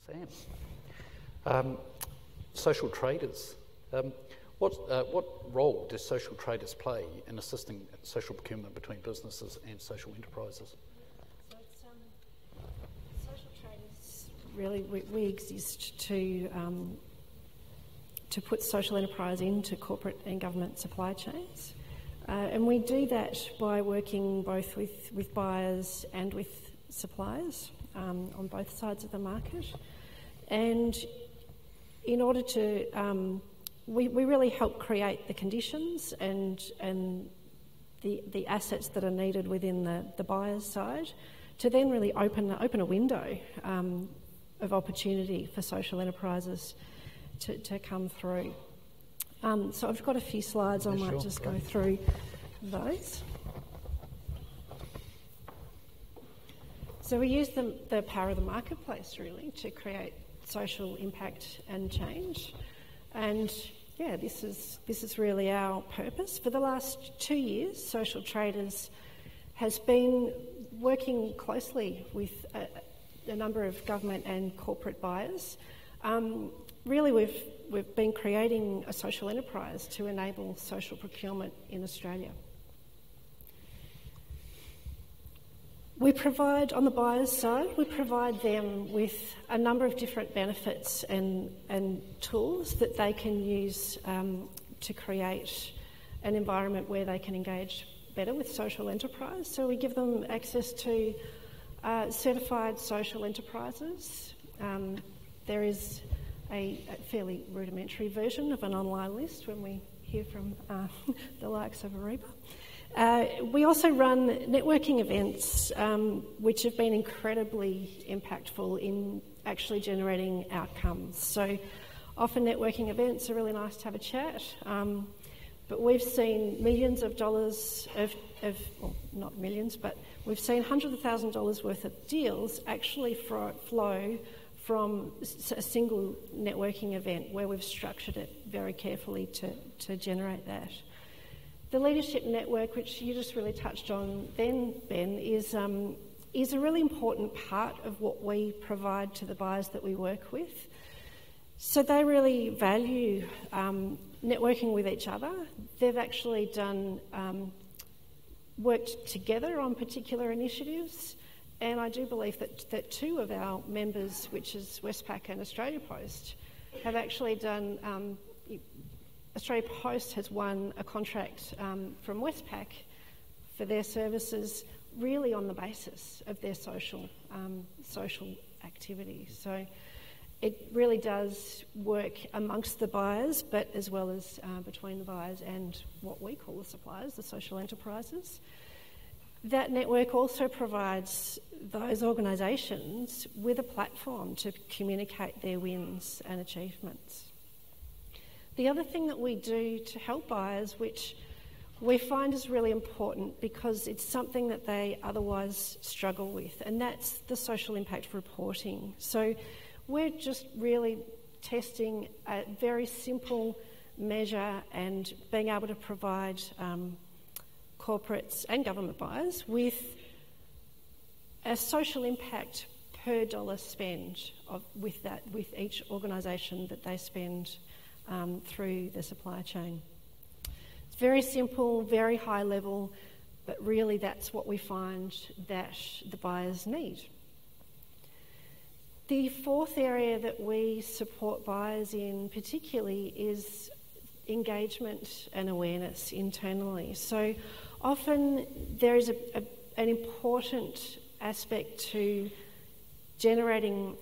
Sam. Social traders. What role do social traders play in assisting social procurement between businesses and social enterprises? So it's, social traders, really, we exist to put social enterprise into corporate and government supply chains. And we do that by working both with buyers and with suppliers on both sides of the market. And in order to, we really help create the conditions and the assets that are needed within the buyer's side to then really open a window of opportunity for social enterprises to come through. So I've got a few slides, I might just go through those. So we use the power of the marketplace really to create social impact and change. And yeah, this is really our purpose. For the last 2 years, Social Traders has been working closely with a number of government and corporate buyers. Really, we've been creating a social enterprise to enable social procurement in Australia. We provide, on the buyer's side, we provide them with a number of different benefits and tools that they can use to create an environment where they can engage better with social enterprise. So we give them access to certified social enterprises. There is a fairly rudimentary version of an online list when we hear from the likes of Ariba. We also run networking events which have been incredibly impactful in actually generating outcomes. So often networking events are really nice to have a chat, but we've seen millions of dollars well, not millions, but we've seen hundreds of thousands of dollars worth of deals actually flow from a single networking event where we've structured it very carefully to generate that. The leadership network, which you just really touched on then, Ben, is a really important part of what we provide to the buyers that we work with. So they really value networking with each other. They've actually worked together on particular initiatives, and I do believe that two of our members, which is Westpac and Australia Post, have actually done. Australia Post has won a contract from Westpac for their services, really on the basis of their social activity. So it really does work amongst the buyers, but as well as between the buyers and what we call the suppliers, the social enterprises. That network also provides those organisations with a platform to communicate their wins and achievements. The other thing that we do to help buyers, which we find is really important because it's something that they otherwise struggle with, and that's the social impact reporting. So we're just really testing a very simple measure and being able to provide corporates and government buyers with a social impact per dollar spend with each organisation that they spend through the supply chain. It's very simple, very high level, but really that's what we find that the buyers need. The fourth area that we support buyers in particularly is engagement and awareness internally. So often there is an important aspect to generating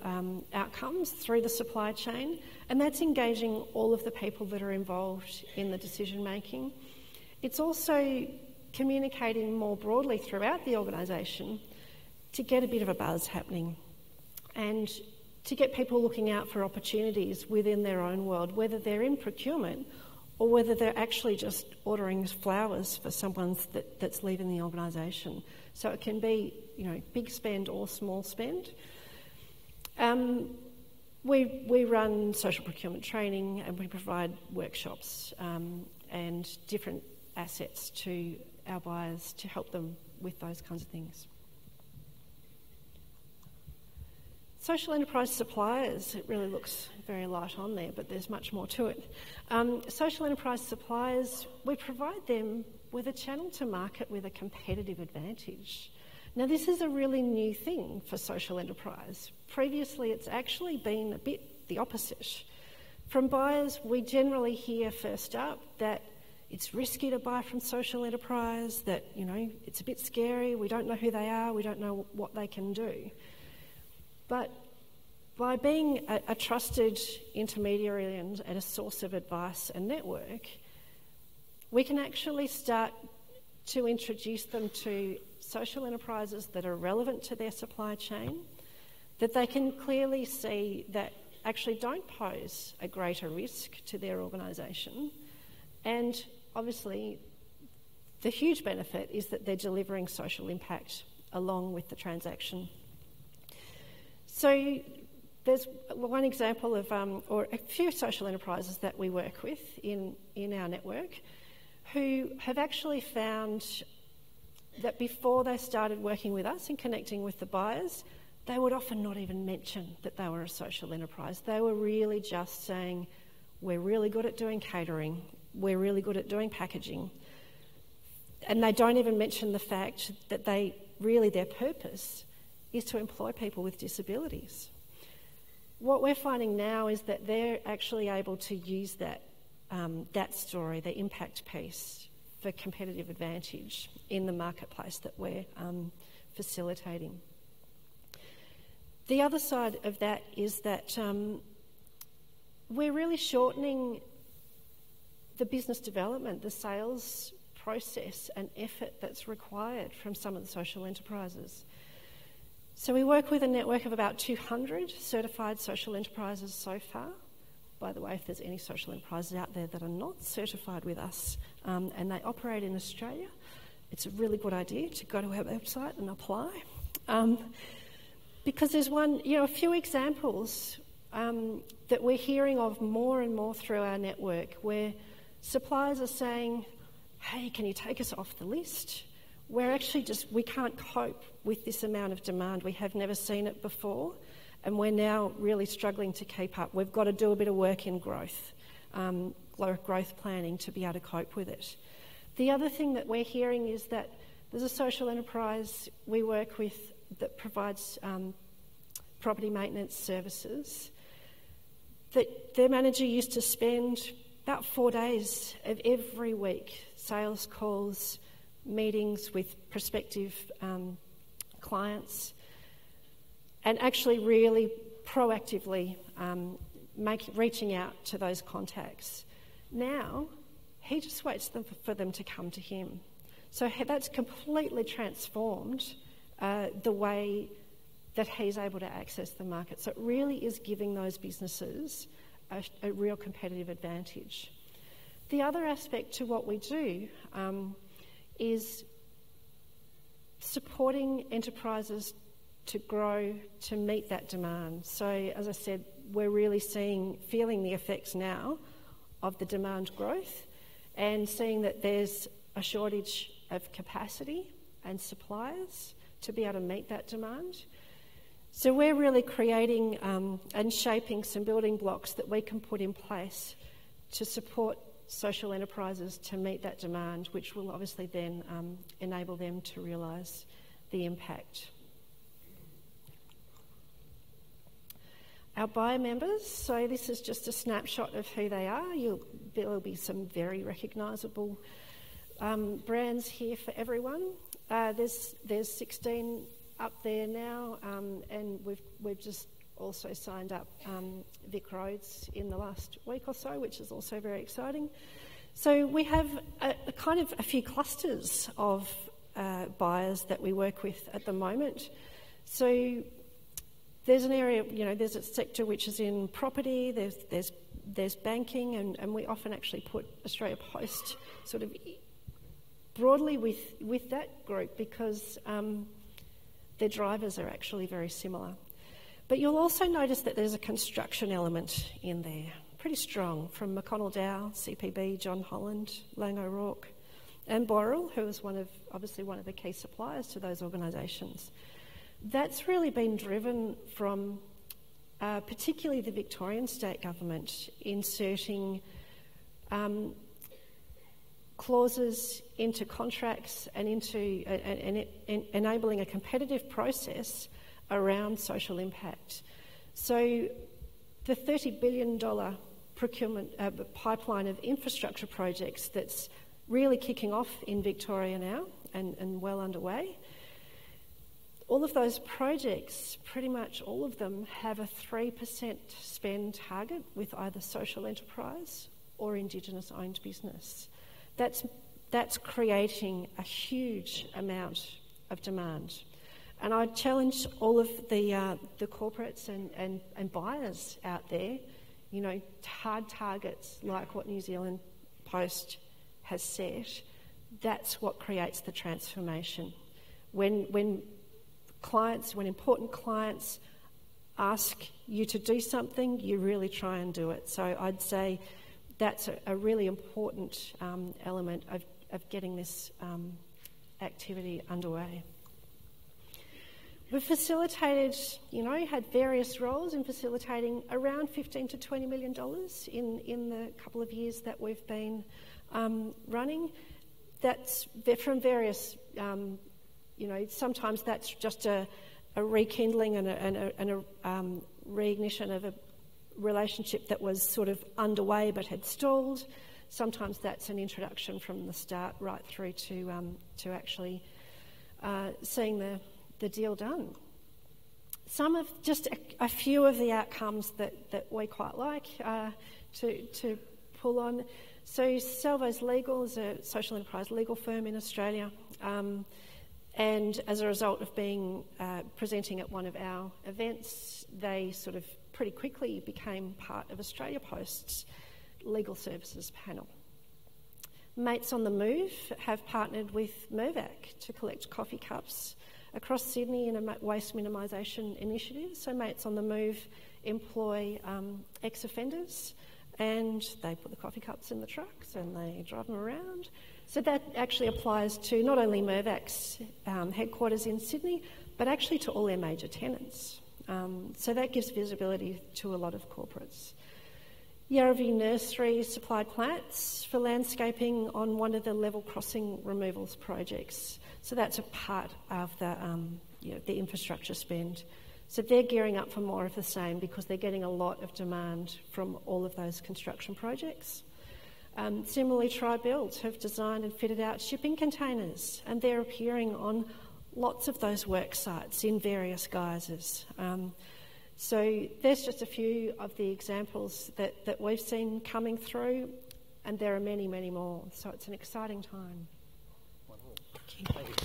outcomes through the supply chain, and that's engaging all of the people that are involved in the decision making. It's also communicating more broadly throughout the organisation to get a bit of a buzz happening and to get people looking out for opportunities within their own world, whether they're in procurement or whether they're actually just ordering flowers for someone that's leaving the organisation. So it can be, big spend or small spend. We run social procurement training and we provide workshops and different assets to our buyers to help them with those kinds of things. Social enterprise suppliers, it really looks very light on there, but there's much more to it. Social enterprise suppliers, we provide them with a channel to market with a competitive advantage. Now, this is a really new thing for social enterprise. Previously, it's actually been a bit the opposite. From buyers, we generally hear first up that it's risky to buy from social enterprise, that, you know, it's a bit scary, we don't know who they are, we don't know what they can do. But by being a trusted intermediary and a source of advice and network, we can actually start to introduce them to social enterprises that are relevant to their supply chain, that they can clearly see that actually don't pose a greater risk to their organisation. And obviously, the huge benefit is that they're delivering social impact along with the transaction. So there's one example of, or a few social enterprises that we work with in our network who have actually found that before they started working with us and connecting with the buyers, they would often not even mention that they were a social enterprise. They were really just saying, we're really good at doing catering, we're really good at doing packaging. And they don't even mention the fact that their purpose is to employ people with disabilities. What we're finding now is that they're actually able to use that story, the impact piece, for competitive advantage in the marketplace that we're facilitating. The other side of that is that we're really shortening the business development, the sales process and effort that's required from some of the social enterprises. So we work with a network of about 200 certified social enterprises so far. By the way, if there's any social enterprises out there that are not certified with us and they operate in Australia, it's a really good idea to go to our website and apply. Because there's a few examples that we're hearing of more and more through our network where suppliers are saying, hey, can you take us off the list? We're actually we can't cope with this amount of demand. We have never seen it before, and we're now really struggling to keep up. We've got to do a bit of work in growth planning to be able to cope with it. The other thing that we're hearing is that there's a social enterprise we work with that provides property maintenance services, that their manager used to spend about 4 days of every week, sales calls, meetings with prospective clients, and actually really proactively reaching out to those contacts. Now, he just waits for them to come to him. So that's completely transformed the way that he's able to access the market. So it really is giving those businesses a real competitive advantage. The other aspect to what we do is supporting enterprises to grow to meet that demand. So, as I said, we're really feeling the effects now of the demand growth and seeing that there's a shortage of capacity and suppliers to be able to meet that demand. So we're really creating and shaping some building blocks that we can put in place to support social enterprises to meet that demand, which will obviously then enable them to realise the impact. Our buyer members, so this is just a snapshot of who they are. There will be some very recognisable brands here for everyone. There's 16 up there now, and we've just also signed up Vic Roads in the last week or so, which is also very exciting. So we have a few clusters of buyers that we work with at the moment. So there's an area, there's a sector which is in property, there's banking, and we often actually put Australia Post sort of broadly with that group because their drivers are actually very similar. But you'll also notice that there's a construction element in there, pretty strong, from McConnell Dow, CPB, John Holland, Lang O'Rourke, and Boral, who is obviously one of the key suppliers to those organisations. That's really been driven from particularly the Victorian state government, inserting clauses into contracts and into enabling a competitive process around social impact. So the $30 billion procurement pipeline of infrastructure projects that's really kicking off in Victoria now and well underway, all of those projects, pretty much all of them, have a 3% spend target with either social enterprise or Indigenous-owned business. That's creating a huge amount of demand. And I challenge all of the corporates and buyers out there, you know, hard targets like what New Zealand Post has set. That's what creates the transformation. When important clients ask you to do something, you really try and do it. So I'd say that's a really important element of getting this activity underway. We've facilitated, had various roles in facilitating around $15 to $20 million in the couple of years that we've been running. That's from various, sometimes that's just a rekindling and a reignition of a relationship that was sort of underway but had stalled. Sometimes that's an introduction from the start right through to actually seeing the deal done. Just a few of the outcomes that we quite like to pull on. So Salvo's Legal is a social enterprise legal firm in Australia, and as a result of being presenting at one of our events, they sort of pretty quickly became part of Australia Post's legal services panel. Mates on the Move have partnered with Mirvac to collect coffee cups across Sydney in a waste minimisation initiative. So Mates on the Move employ ex-offenders, and they put the coffee cups in the trucks and they drive them around. So that actually applies to not only Mirvac's headquarters in Sydney, but actually to all their major tenants. So that gives visibility to a lot of corporates. Yarraview Nursery supplied plants for landscaping on one of the level crossing removals projects. So that's a part of the infrastructure spend. So they're gearing up for more of the same because they're getting a lot of demand from all of those construction projects. Similarly, Tri-Build have designed and fitted out shipping containers, and they're appearing on lots of those work sites in various guises. So there's just a few of the examples that we've seen coming through, and there are many, many more. So it's an exciting time. Wonderful. Thank you. Thank you.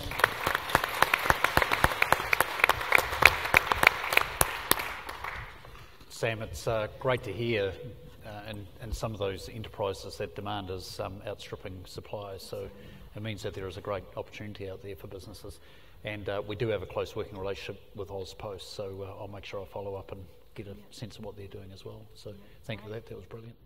Sam, it's great to hear and some of those enterprises that demand is outstripping supply. So it means that there is a great opportunity out there for businesses. And we do have a close working relationship with AusPost, so I'll make sure I follow up and get a sense of what they're doing as well. So thank you for that. That was brilliant.